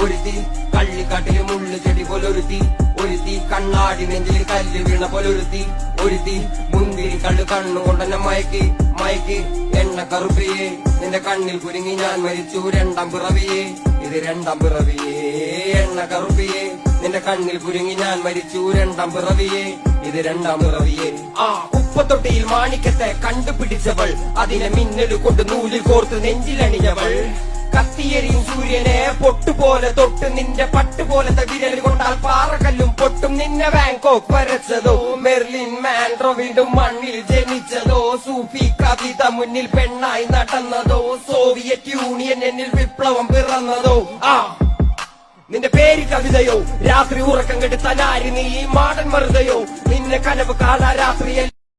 ഒരുത്തി കള്ളിക്കാട്ടില് മുള്ളു ചെടി പോലൊരുത്തി, ഒരുത്തി കണ്ണാടി നെഞ്ചിൽ കല്ല് വീണ പോലൊരുത്തി, ഒരുത്തി മുന്തിരി കള്ളു കണ്ണുകൊണ്ടെന്നെ മയക്കി എണ്ണ കറുപ്പിയേ നിന്റെ കണ്ണിൽ കുരുങ്ങി ഞാൻ മരിച്ചു രണ്ടാം പിറവിയേ, ഇത് രണ്ടാം പിറവിയേ. എണ്ണ കറുപ്പിയേ നിന്റെ കണ്ണിൽ കുരുങ്ങി ഞാൻ മരിച്ചു രണ്ടാം പിറവിയേ, ഇത് രണ്ടാം പിറവിയേ. ഉപ്പത്തൊട്ടിയിൽ മാണിക്കത്തെ കണ്ടുപിടിച്ചവൾ, അതിനെ മിന്നല് കൊണ്ട് നൂലിൽ കോർത്ത് നെഞ്ചിലണിഞ്ഞവൾ, കത്തിയെരിയും സൂര്യനെ പൊട്ടുപോലെ തൊട്ട് നിന്റെ പട്ടുപോലത്തെ വിരൽ കൊണ്ടാൽ പാറകല്ലും പൊട്ടും. നിന്നെ ബാങ്കോക്ക് വരച്ചതോ മെർലിൻ മാൻഡ്രോ വീണ്ടും മണ്ണിൽ ജനിച്ചതോ, സൂഫി കവിത മുന്നിൽ പെണ്ണായി നടന്നതോ, സോവിയറ്റ് യൂണിയൻ എന്നിൽ വിപ്ലവം പിറന്നതോ. നിന്റെ പേര് കവിതയോ രാത്രി ഉറക്കം കെടുത്താൻ ആര് നീ മാടൻ മറുതയോ, നിന്നെ കനവ് കാണാ രാത്രിയിൽ